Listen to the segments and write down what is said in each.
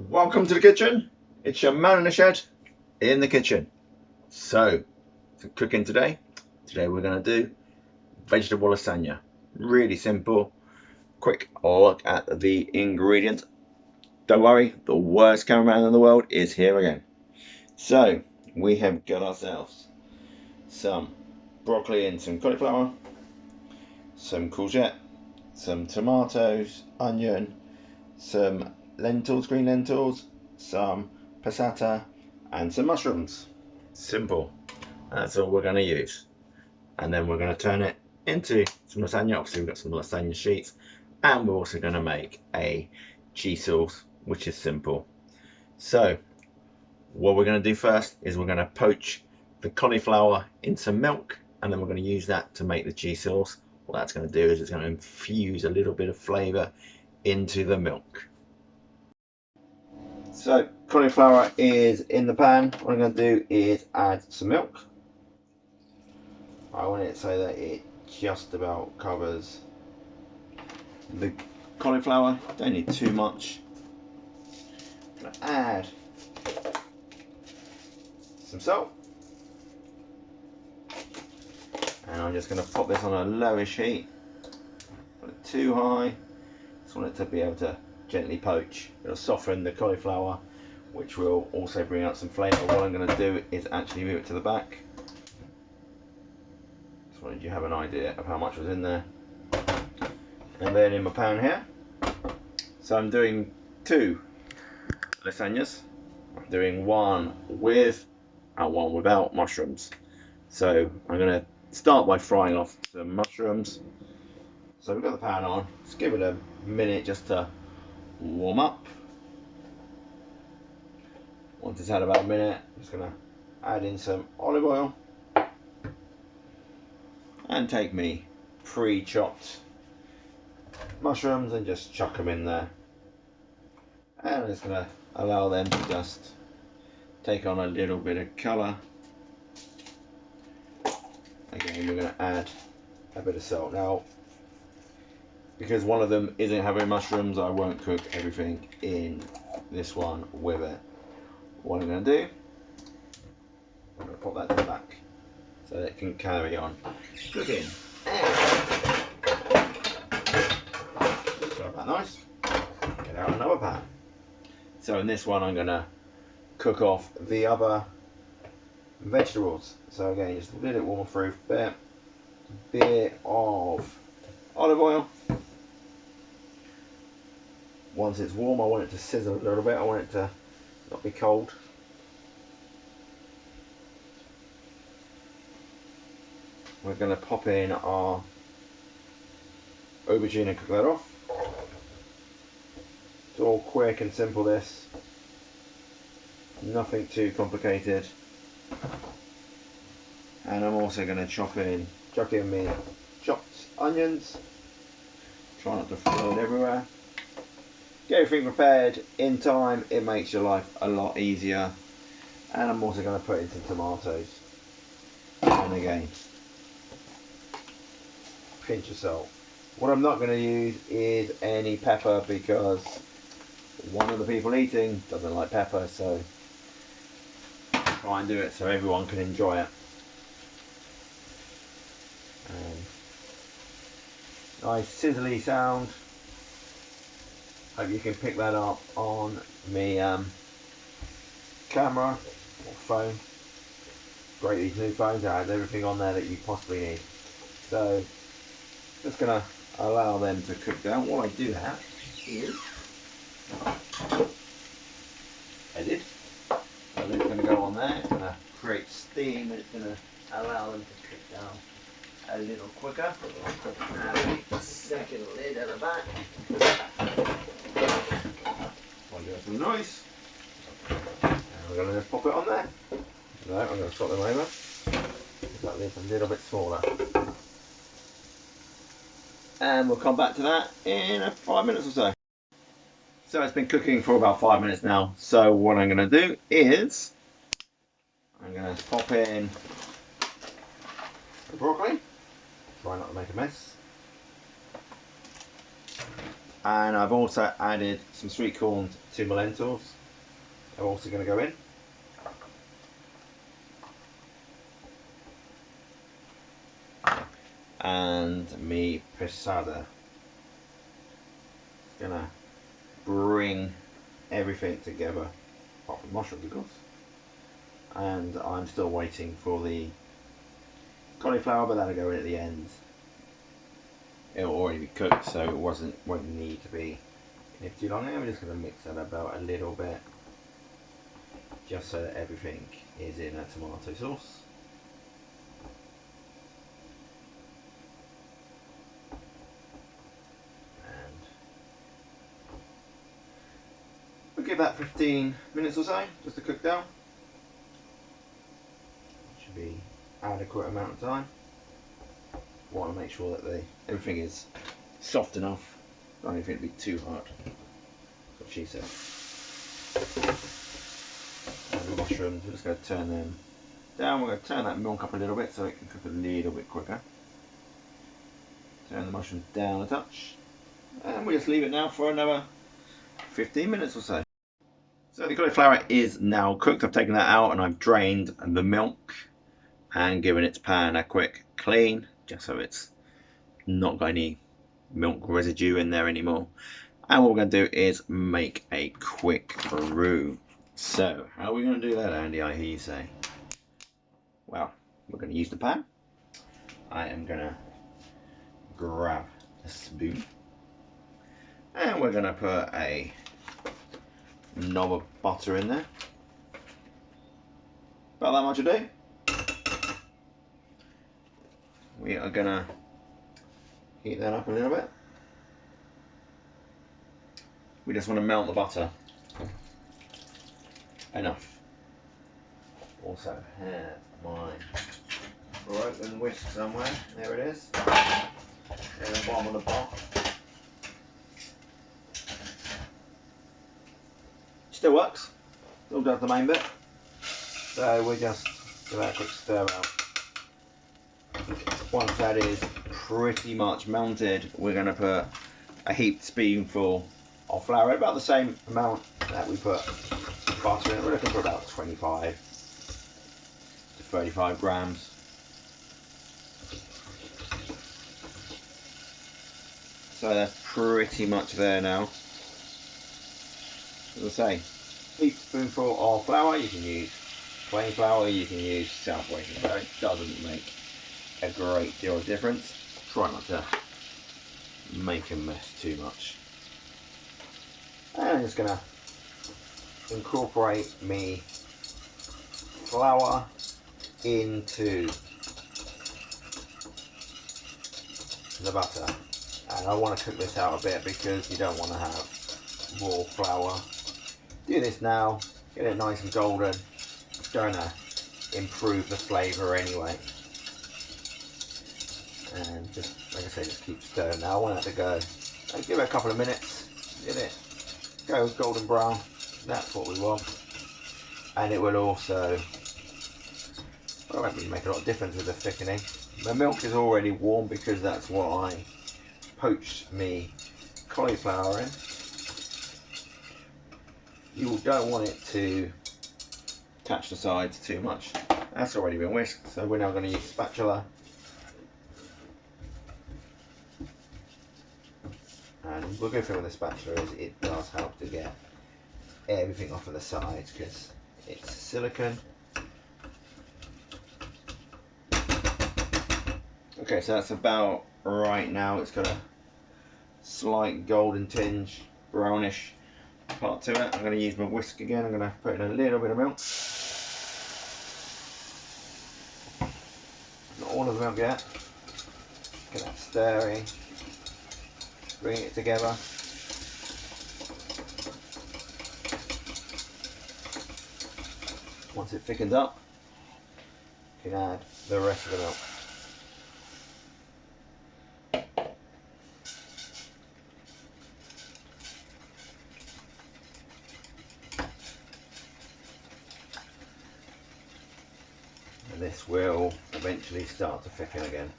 Welcome to the kitchen. It's your man in the shed in the kitchen. So, for cooking today we're going to do vegetable lasagna. Really simple, quick look at the ingredients. Don't worry, the worst cameraman in the world is here again. So, we have got ourselves some broccoli and some cauliflower, some courgette, some tomatoes, onion, some lentils, green lentils, some passata, and some mushrooms. Simple. That's all we're going to use. And then we're going to turn it into some lasagna. Obviously, we've got some lasagna sheets, and we're also going to make a cheese sauce, which is simple. So, what we're going to do first is we're going to poach the cauliflower in some milk, and then we're going to use that to make the cheese sauce. What that's going to do is it's going to infuse a little bit of flavour into the milk. So cauliflower is in the pan. What I'm going to do is add some milk. I want it so that it just about covers the cauliflower. Don't need too much. I'm going to add some salt. And I'm just going to pop this on a lowish heat. Put it too high. Just want it to be able to gently poach. It'll soften the cauliflower, which will also bring out some flavour. What I'm going to do is actually move it to the back. Just wanted you to have an idea of how much was in there. And then in my pan here, so I'm doing two lasagnas. I'm doing one with and one without mushrooms. So I'm going to start by frying off some mushrooms. So we've got the pan on. Just give it a minute just to warm up. Once it's had about a minute, I'm just going to add in some olive oil and take me pre-chopped mushrooms and just chuck them in there. And I'm just going to allow them to just take on a little bit of colour. Again, we're going to add a bit of salt. Now, because one of them isn't having mushrooms, I won't cook everything in this one with it. What I'm going to do, I'm going to pop that to the back so that it can carry on cooking. So that nice. Get out another pan. So in this one, I'm going to cook off the other vegetables. So again, just let it warm through. Bit of olive oil. Once it's warm, I want it to sizzle a little bit. I want it to not be cold. We're going to pop in our aubergine and cook that off. It's all quick and simple, this. Nothing too complicated. And I'm also going to chuck in me chopped onions. Try not to throw it everywhere. Get everything prepared in time, it makes your life a lot easier. And I'm also going to put in some tomatoes. And again, pinch of salt. What I'm not going to use is any pepper because one of the people eating doesn't like pepper, so try and do it so everyone can enjoy it. Nice sizzly sound. Hope you can pick that up on me camera or phone. Great, these new phones, it has everything on there that you possibly need. So just gonna allow them to cook down. What I do have is a lid. The lid's gonna go on there, it's gonna create steam and it's gonna allow them to cook down a little quicker. And the second lid at the back. I'll do some noise. And we're going to just pop it on there. No, I'm going to swap them over. That lid's a little bit smaller. And we'll come back to that in 5 minutes or so. So it's been cooking for about 5 minutes now. So what I'm going to do is I'm going to pop in the broccoli. Try not to make a mess. And I've also added some sweet corn to my lentils. They're also going to go in. And me pesada. Gonna bring everything together, apart from mushrooms of course. And I'm still waiting for the cauliflower, but that'll go in at the end. It'll already be cooked, so it won't need to be in too long. I'm just gonna mix that about a little bit, just so that everything is in a tomato sauce. We'll give that 15 minutes or so just to cook down. Should be adequate amount of time. Want to make sure that everything is soft enough. Don't want anything to be too hard. That's what she said. And the mushrooms, we're just going to turn them down. We're going to turn that milk up a little bit so it can cook a little bit quicker. Turn the mushrooms down a touch. And we just leave it now for another 15 minutes or so. So the cauliflower is now cooked. I've taken that out and I've drained the milk and given its pan a quick clean, just so it's not got any milk residue in there anymore. And what we're going to do is make a quick roux. So how are we going to do that, Andy, I hear you say? Well, we're going to use the pan. I am going to grab a spoon and we're going to put a knob of butter in there. About that much a do. We are gonna heat that up a little bit. We just want to melt the butter enough. Also have my broken whisk somewhere. There it is. In the bottom of the pot. Still works. Still does the main bit. So we just give that a quick stir out. Once that is pretty much melted, we're going to put a heaped spoonful of flour, about the same amount that we put butter in. We're looking for about 25 to 35 grams. So that's pretty much there now. As I say, heaped spoonful of flour. You can use plain flour, you can use South Western flour. It doesn't make a great deal of difference. Try not to make a mess too much. And I'm just gonna incorporate me flour into the butter. And I want to cook this out a bit because you don't want to have raw flour. Do this now, get it nice and golden. It's going to improve the flavour anyway. And just, like I say, just keep stirring now. I want that to go. Give it a couple of minutes. Get it go golden brown. That's what we want. And it will also, well, it won't really make a lot of difference with the thickening. The milk is already warm because that's what I poached me cauliflower in. You don't want it to catch the sides too much. That's already been whisked, so we're now going to use a spatula. And the good thing with the spatula is it does help to get everything off of the sides because it's silicone. Okay, so that's about right now. It's got a slight golden tinge, brownish part to it. I'm going to use my whisk again. I'm going to put in a little bit of milk. Not all of the milk yet. Get that stirring. Bring it together. Once it thickens up, you can add the rest of the milk. And this will eventually start to thicken again.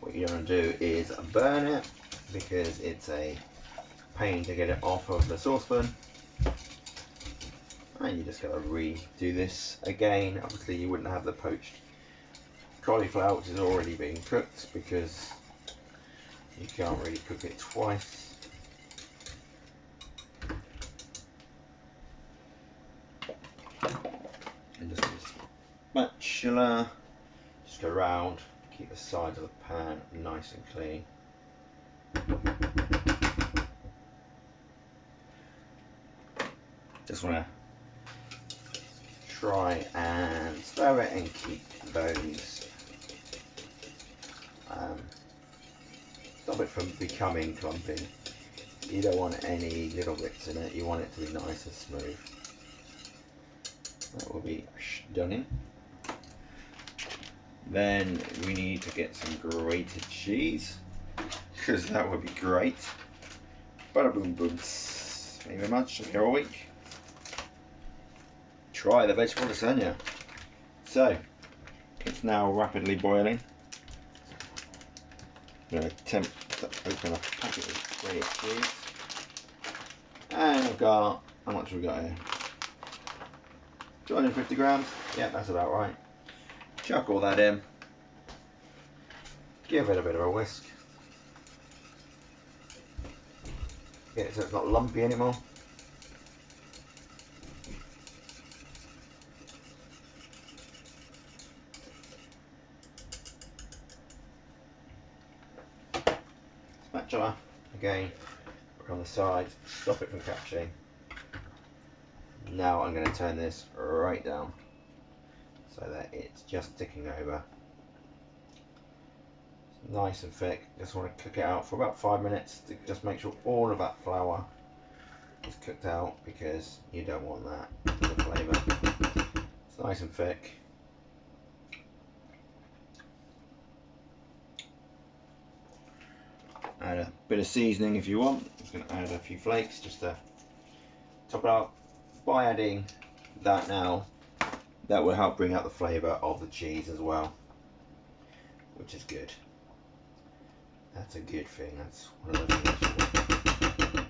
What you you're going to do is burn it, because it's a pain to get it off of the saucepan. And you just got to redo this again. Obviously you wouldn't have the poached cauliflower, which is already being cooked, because you can't really cook it twice. And just use spatula, just go around, keep the sides of the pan nice and clean. Just want to try and stir it and keep those, stop it from becoming clumpy. You don't want any little bits in it, you want it to be nice and smooth. That will be stunning. Then we need to get some grated cheese, because that would be great. Bada boom boom. Thank you very much. I'm here all week. Try the vegetable lasagna. So, it's now rapidly boiling. I'm going to attempt to open a packet of grated cheese. And I've got, how much have we got here? 250 grams. Yeah, that's about right. Chuck all that in. Give it a bit of a whisk. Get it so it's not lumpy anymore. Spatula again, look on the side, stop it from catching. Now I'm going to turn this right down so that it's just ticking over. It's nice and thick. Just want to cook it out for about 5 minutes to just make sure all of that flour is cooked out, because you don't want that for the flavour. It's nice and thick. Add a bit of seasoning if you want. I'm just going to add a few flakes just to top it up. By adding that now, that will help bring out the flavour of the cheese as well, which is good. That's a good thing. That's one of the things.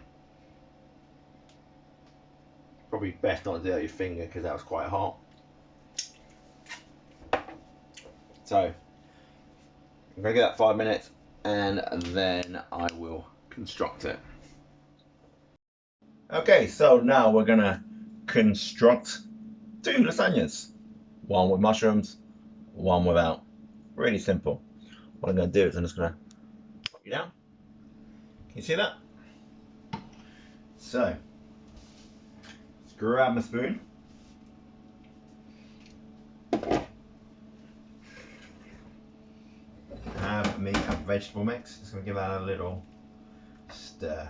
Probably best not to do it with your finger, because that was quite hot. So I'm going to give that 5 minutes, and then I will construct it. Okay, so now we're going to construct 2 lasagnas. One with mushrooms, one without. Really simple. What I'm going to do is I'm just going to pop you down. Can you see that? So, let's grab my spoon. Have me a vegetable mix. Just going to give that a little stir.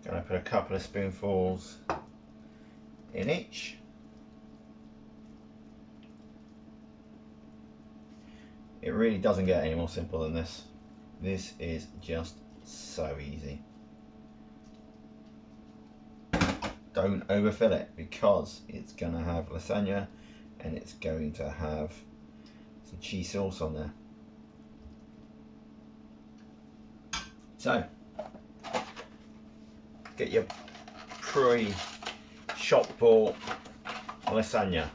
Going to put a couple of spoonfuls in each. It really doesn't get any more simple than this. This is just so easy. Don't overfill it, because it's going to have lasagna and it's going to have some cheese sauce on there. So, get your pre-shop bought lasagna.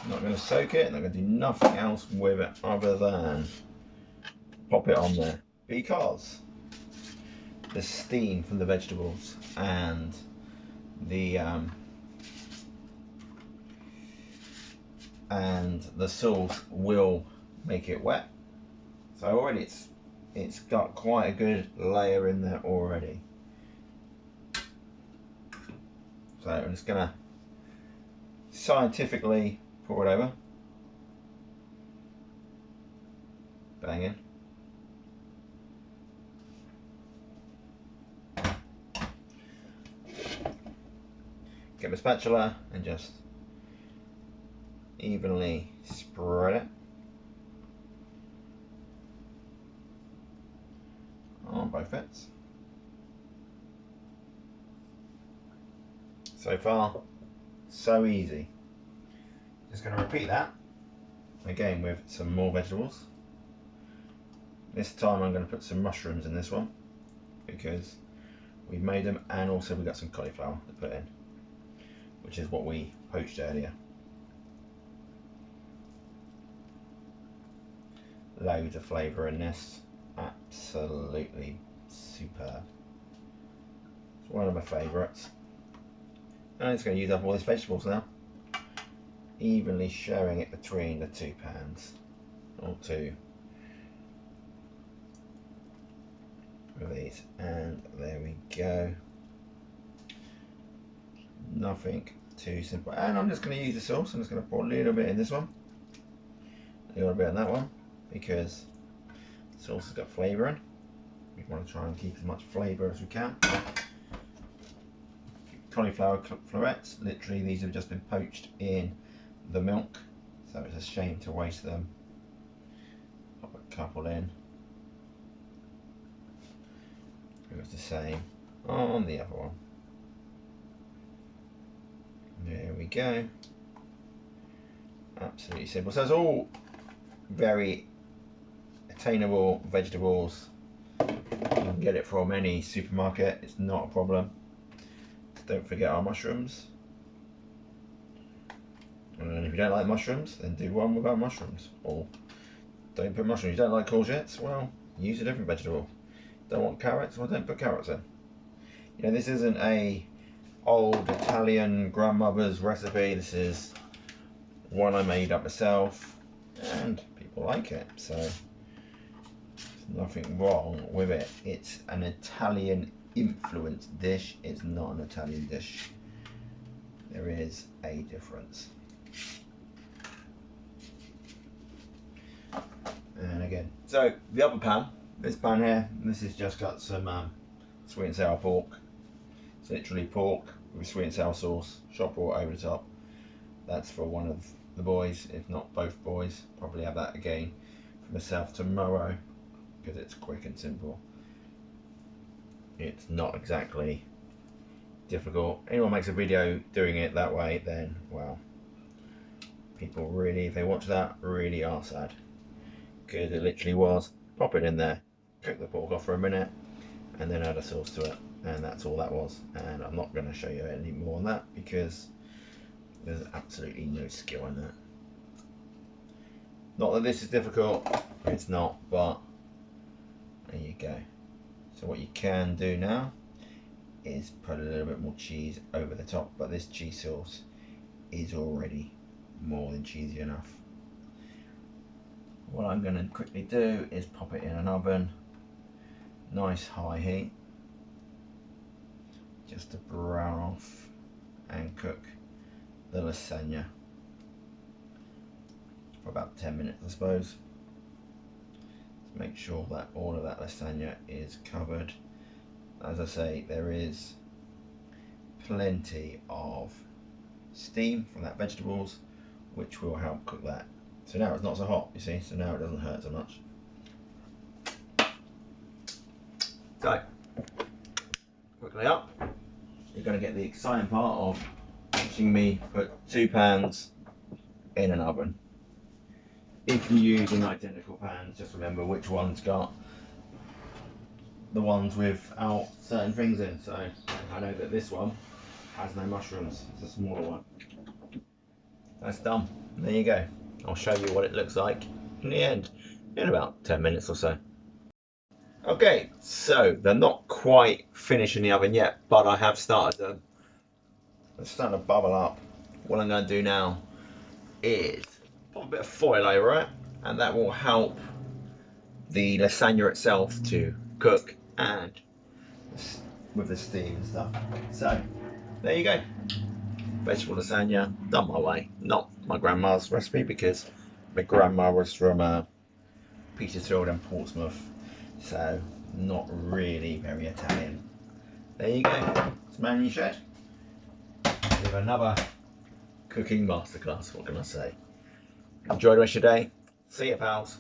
I'm not going to soak it, I'm not going to do nothing else with it other than pop it on there, because the steam from the vegetables and the sauce will make it wet. So already it's got quite a good layer in there already. So I'm just gonna scientifically pour it over. Bang in. Get my spatula and just evenly spread it on both ends. So far, so easy. Just going to repeat that again with some more vegetables. This time I'm going to put some mushrooms in this one because we've made them, and also we've got some cauliflower to put in, which is what we poached earlier. Loads of flavour in this, absolutely superb. It's one of my favourites. And I'm just going to use up all these vegetables now, evenly sharing it between the two pans, or two of these, and there we go. Nothing too simple. And I'm just going to use the sauce. I'm just going to pour a little bit in this one, a little bit in that one, because the sauce has got flavour in. We want to try and keep as much flavour as we can. Cauliflower florets, literally these have just been poached in the milk, so it's a shame to waste them. Pop a couple in. It was the same on the other one. There we go. Absolutely simple. So it's all very attainable vegetables. You can get it from any supermarket, it's not a problem. Don't forget our mushrooms. And if you don't like mushrooms, then do one without mushrooms. Or don't put mushrooms. You don't like courgettes? Well, use a different vegetable. Don't want carrots? Well, don't put carrots in. You know, this isn't a old Italian grandmother's recipe. This is one I made up myself, and people like it. So there's nothing wrong with it. It's an Italian influenced dish. It's not an Italian dish. There is a difference. And again, so the other pan, this pan here, this has just got some sweet and sour pork. It's literally pork with sweet and sour sauce, shop brought over the top. That's for one of the boys, if not both boys. Probably have that again for myself tomorrow because it's quick and simple. It's not exactly difficult. Anyone makes a video doing it that way, then well, people really, if they watch that, really are sad, because it literally was pop it in there, cook the pork off for a minute, and then add a sauce to it, and that's all that was. And I'm not going to show you any more on that because there's absolutely no skill in that. Not that this is difficult, it's not, but there you go. So what you can do now is put a little bit more cheese over the top, but this cheese sauce is already more than cheesy enough. What I'm going to quickly do is pop it in an oven, nice high heat, just to brown off and cook the lasagna for about 10 minutes, I suppose. Make sure that all of that lasagna is covered. As I say, there is plenty of steam from that vegetables, which will help cook that. So now it's not so hot, you see, so now it doesn't hurt so much. So, quickly up, you're going to get the exciting part of watching me put 2 pans in an oven. If you're using identical pans, just remember which one's got the ones without certain things in. So I know that this one has no mushrooms, it's a smaller one. That's done. There you go. I'll show you what it looks like in the end in about 10 minutes or so. Okay, so they're not quite finished in the oven yet, but I have started them. They're starting to bubble up. What I'm going to do now is put a bit of foil over it, and that will help the lasagna itself to cook and with the steam and stuff. So there you go, vegetable lasagna done my way, not my grandma's recipe, because my grandma was from Petersfield and Portsmouth, so not really very Italian. There you go, it's man in your shed with another cooking masterclass. What can I say? Enjoy the rest of your day. See you, pals.